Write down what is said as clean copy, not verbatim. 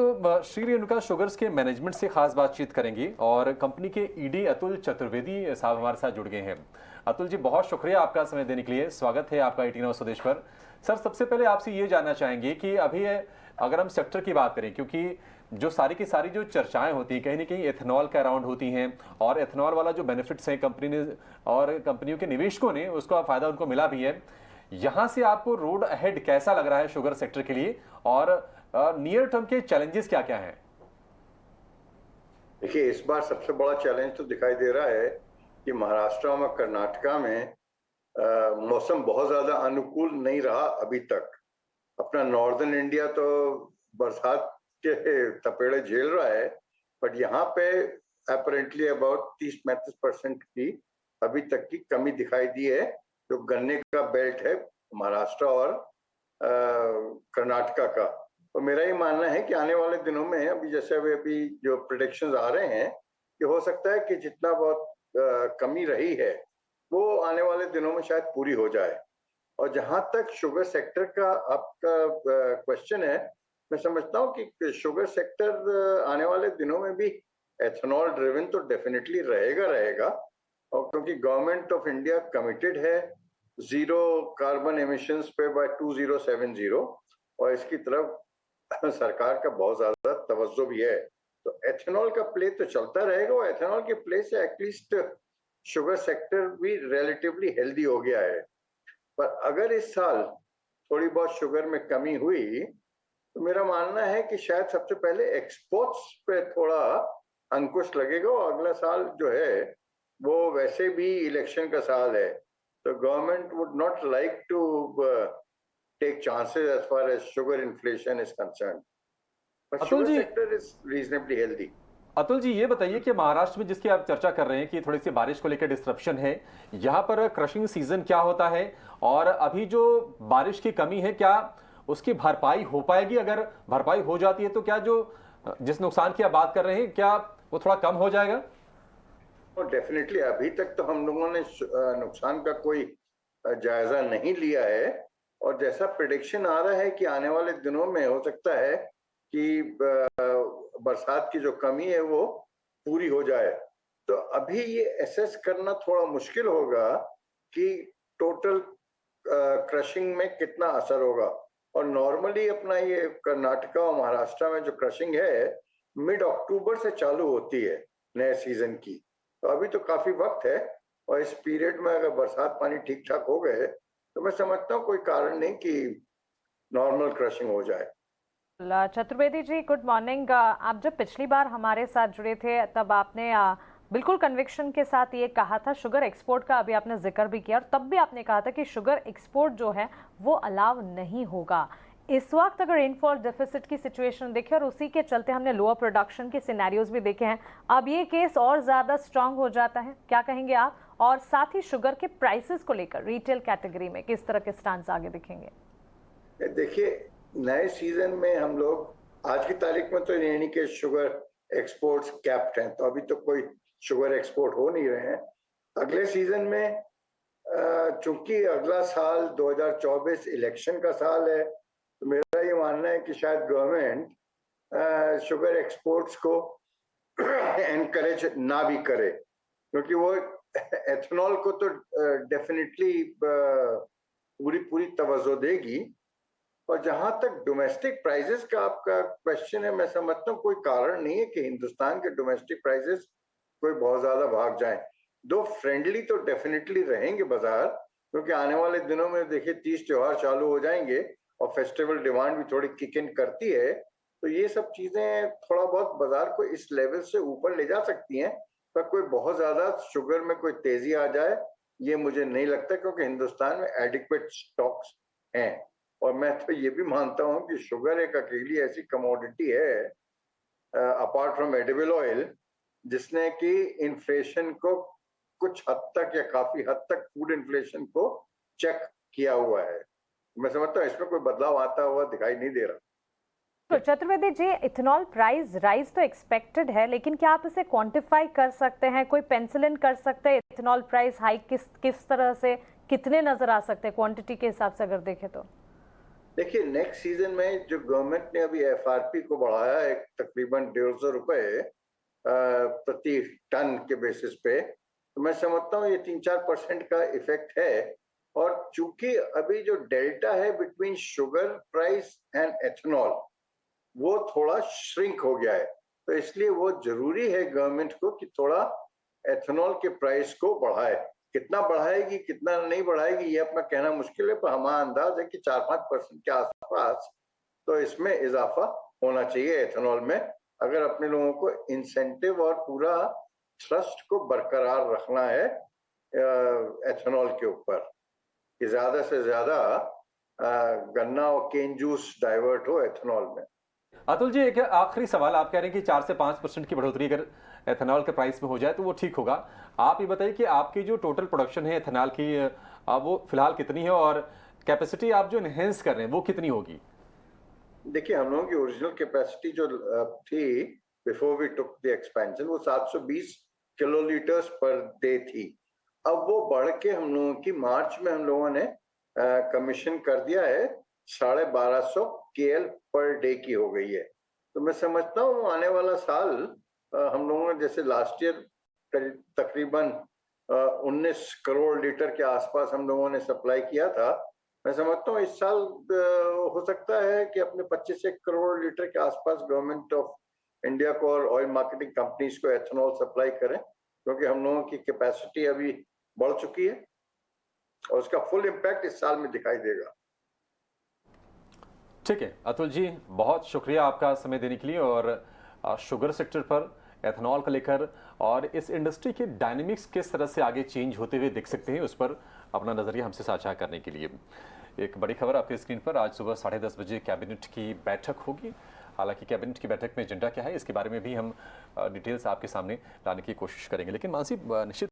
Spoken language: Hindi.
श्री रेणुका शुगर्स के मैनेजमेंट से खास बातचीत करेंगे और कंपनी के ईडी अतुल चतुर्वेदी साहब हमारे साथ जुड़ गए हैं। अतुल जी, बहुत शुक्रिया आपका समय देने के लिए। स्वागत है आपका 18 आवर स्वदेश पर। सर, सबसे पहले आपसे ये जानना चाहेंगे कि अभी अगर हम सेक्टर की बात करें, क्योंकि जो सारी की सारी जो चर्चाएं होती हैं कहीं ना कहीं एथेनॉल के अराउंड होती हैं, और एथेनॉल वाला जो बेनिफिट्स हैं कंपनी ने और कंपनियों के निवेशकों ने उसका फायदा उनको मिला भी है। यहाँ से आपको रोड अहेड कैसा लग रहा है शुगर सेक्टर के लिए, और नियर टर्म के चैलेंजेस क्या क्या हैं? देखिए, इस बार सबसे बड़ा चैलेंज तो दिखाई दे रहा है कि महाराष्ट्र और कर्नाटका में मौसम बहुत ज्यादा अनुकूल नहीं रहा अभी तक। अपना नॉर्दर्न इंडिया तो बरसात के तपेड़े झेल रहा है, बट यहाँ पे अपेरेंटली अबाउट 30-35% की अभी तक की कमी दिखाई दी है, जो गन्ने का बेल्ट है महाराष्ट्र और कर्नाटका का। तो मेरा ये मानना है कि आने वाले दिनों में अभी जैसे अभी जो प्रेडिक्शंस आ रहे हैं कि हो सकता है कि जितना बहुत कमी रही है वो आने वाले दिनों में शायद पूरी हो जाए। और जहां तक शुगर सेक्टर का आपका क्वेश्चन है, मैं समझता हूं कि शुगर सेक्टर आने वाले दिनों में भी एथेनॉल ड्रिवन तो डेफिनेटली रहेगा। और क्योंकि गवर्नमेंट ऑफ इंडिया कमिटेड है जीरो कार्बन एमिशंस पे बाय 2070, और इसकी तरफ सरकार का बहुत ज्यादा तवज्जो भी है। तो एथेनॉल का प्ले तो चलता रहेगा, और एथेनॉल के प्ले से एटलीस्ट शुगर सेक्टर भी रिलेटिवली हेल्दी हो गया है। पर अगर इस साल थोड़ी बहुत शुगर में कमी हुई तो मेरा मानना है कि शायद सबसे पहले एक्सपोर्ट्स पे थोड़ा अंकुश लगेगा। और अगला साल जो है वो वैसे भी इलेक्शन का साल है, तो government would not like to take chances as far as sugar inflation is concerned. But Atul sugar ji, sector is reasonably healthy. Atul ji, ये बताइए कि महाराष्ट्र में जिसकी आप चर्चा कर रहे हैं कि थोड़ी सी बारिश को लेकर डिस्ट्रप्शन है, यहाँ पर क्रशिंग सीजन क्या होता है, और अभी जो बारिश की कमी है क्या उसकी भरपाई हो पाएगी? अगर भरपाई हो जाती है तो क्या जो जिस नुकसान की आप बात कर रहे हैं क्या वो थोड़ा कम हो जाएगा? और डेफिनेटली अभी तक तो हम लोगों ने नुकसान का कोई जायजा नहीं लिया है, और जैसा प्रेडिक्शन आ रहा है कि आने वाले दिनों में हो सकता है कि बरसात की जो कमी है वो पूरी हो जाए। तो अभी ये एसेस करना थोड़ा मुश्किल होगा कि टोटल क्रशिंग में कितना असर होगा। और नॉर्मली अपना ये कर्नाटका और महाराष्ट्र में जो क्रशिंग है मिड अक्टूबर से चालू होती है नए सीजन की। तो अभी तो काफी वक्त है, और इस पीरियड में अगर बरसात पानी ठीक ठाक हो गए तो मैं समझता हूँ कोई कारण नहीं कि नॉर्मल क्रशिंग हो जाए। Chaturvedi ji, good morning. आप जब पिछली बार हमारे साथ जुड़े थे तब आपने बिल्कुल कन्विक्शन के साथ ये कहा था, शुगर एक्सपोर्ट का अभी आपने जिक्र भी किया, और तब भी आपने कहा था कि शुगर एक्सपोर्ट जो है वो अलाउ नहीं होगा। इस वक्त अगर रेनफॉल डेफिसिट की सिचुएशन देखें और उसी के चलते हमने लोअर प्रोडक्शन के सिनेरियोज भी देखे हैं, अब ये केस और ज्यादा स्ट्रांग हो जाता है, क्या कहेंगे आप? और साथ ही शुगर के प्राइसेस को लेकर रिटेल कैटेगरी में किस तरह के स्टांस आगे दिखेंगे? देखिए, नए सीजन में हम लोग आज की तारीख में तो यानी कि शुगर एक्सपोर्ट्स कैप्ड हैं, तो अभी तो कोई शुगर एक्सपोर्ट हो नहीं रहे हैं। अगले सीजन में चूंकि अगला साल 2024 इलेक्शन का साल है, तो मेरा ये मानना है कि शायद गवर्नमेंट शुगर एक्सपोर्ट्स को एनकरेज ना भी करे, क्योंकि वो एथेनॉल को तो डेफिनेटली पूरी तवज्जो देगी। और जहां तक डोमेस्टिक प्राइसेस का आपका क्वेश्चन है, मैं समझता हूँ कोई कारण नहीं है कि हिंदुस्तान के डोमेस्टिक प्राइसेस कोई बहुत ज्यादा भाग जाएं। दो फ्रेंडली तो डेफिनेटली रहेंगे बाजार, क्योंकि आने वाले दिनों में देखिए 30 त्योहार चालू हो जाएंगे और फेस्टिवल डिमांड भी थोड़ी किक इन करती है, तो ये सब चीजें थोड़ा बहुत बाजार को इस लेवल से ऊपर ले जा सकती हैं। पर कोई बहुत ज्यादा शुगर में कोई तेजी आ जाए ये मुझे नहीं लगता, क्योंकि हिंदुस्तान में एडिक्वेट स्टॉक्स हैं। और मैं तो ये भी मानता हूं कि शुगर एक अकेली ऐसी कमोडिटी है अपार्ट फ्रॉम एडिबल ऑयल, जिसने कि इन्फ्लेशन को कुछ हद तक या काफी हद तक फूड इन्फ्लेशन को चेक किया हुआ है। मैं समझता हूँ इसमें कोई बदलाव आता हुआ दिखाई नहीं दे रहा। तो Chaturvedi ji, ethanol price rise तो एक्सपेक्टेड है, लेकिन क्या आप इसे क्वांटिफाई कर सकते हैं? कोई पेंसिल इन कर सकते हैं इथेनॉल प्राइस हाइक किस तरह से, कितने नजर आ सकते हैं क्वांटिटी के हिसाब से अगर देखें तो? देखिए नेक्स्ट सीजन में जो गवर्नमेंट ने अभी एफआरपी को बढ़ाया है तकरीबन 150 रुपए प्रति टन के बेसिस पे, तो मैं समझता हूँ ये 3-4% का इफेक्ट है। और चूंकि अभी जो डेल्टा है between sugar price and ethanol वो थोड़ा श्रिंक हो गया है, तो इसलिए वो जरूरी है गवर्नमेंट को कि थोड़ा एथेनॉल के प्राइस को बढ़ाए। कितना बढ़ाएगी कितना नहीं बढ़ाएगी ये अपना कहना मुश्किल है, पर हमारा अंदाज है कि 4-5% के आसपास तो इसमें इजाफा होना चाहिए एथेनॉल में, अगर अपने लोगों को इंसेंटिव और पूरा ट्रस्ट को बरकरार रखना है एथेनॉल के ऊपर कि ज्यादा से ज्यादा गन्ना और केन जूस डाइवर्ट हो एथेनॉल में। अतुल जी, एक आखिरी सवाल, आप कह रहे हैं कि 4 से 5% की बढ़ोतरी अगर एथेनॉल के प्राइस में हो जाए तो वो ठीक होगा। आप ये बताइए कि आपकी जो टोटल प्रोडक्शन है एथेनॉल की, वो फिलहाल कितनी है और कैपेसिटी आप जो इनहेंस कर रहे हैं वो कितनी होगी? देखिए हम लोगों की ओरिजिनल कैपेसिटी जो थी before we took the expansion वो 720 किलोलीटर्स पर डे थी। अब वो बढ़ के हम लोगों की मार्च में हम लोगों ने कमीशन कर दिया है 1250 केएल पर डे की हो गई है। तो मैं समझता हूँ आने वाला साल हम लोगों ने जैसे लास्ट ईयर तकरीबन 19 करोड़ लीटर के आसपास हम लोगों ने सप्लाई किया था। मैं समझता हूँ इस साल हो सकता है कि अपने 25 करोड़ लीटर के आसपास गवर्नमेंट ऑफ इंडिया को और ऑयल मार्केटिंग कंपनीज को एथेनॉल सप्लाई करें, क्योंकि हम लोगों की कैपेसिटी अभी बढ़ चुकी है और उसका फुल इम्पैक्ट इस साल में दिखाई देगा। ठीक है अतुल जी, बहुत शुक्रिया आपका समय देने के लिए और शुगर सेक्टर पर एथेनॉल को लेकर और इस इंडस्ट्री के डायनेमिक्स किस तरह से आगे चेंज होते हुए दिख सकते हैं उस पर अपना नजरिया हमसे साझा करने के लिए। एक बड़ी खबर आपकी स्क्रीन पर, आज सुबह 10:30 बजे कैबिनेट की बैठक होगी। हालांकि कैबिनेट की बैठक में एजेंडा क्या है इसके बारे में भी हम डिटेल्स आपके सामने लाने की कोशिश करेंगे, लेकिन मानसी निश्चित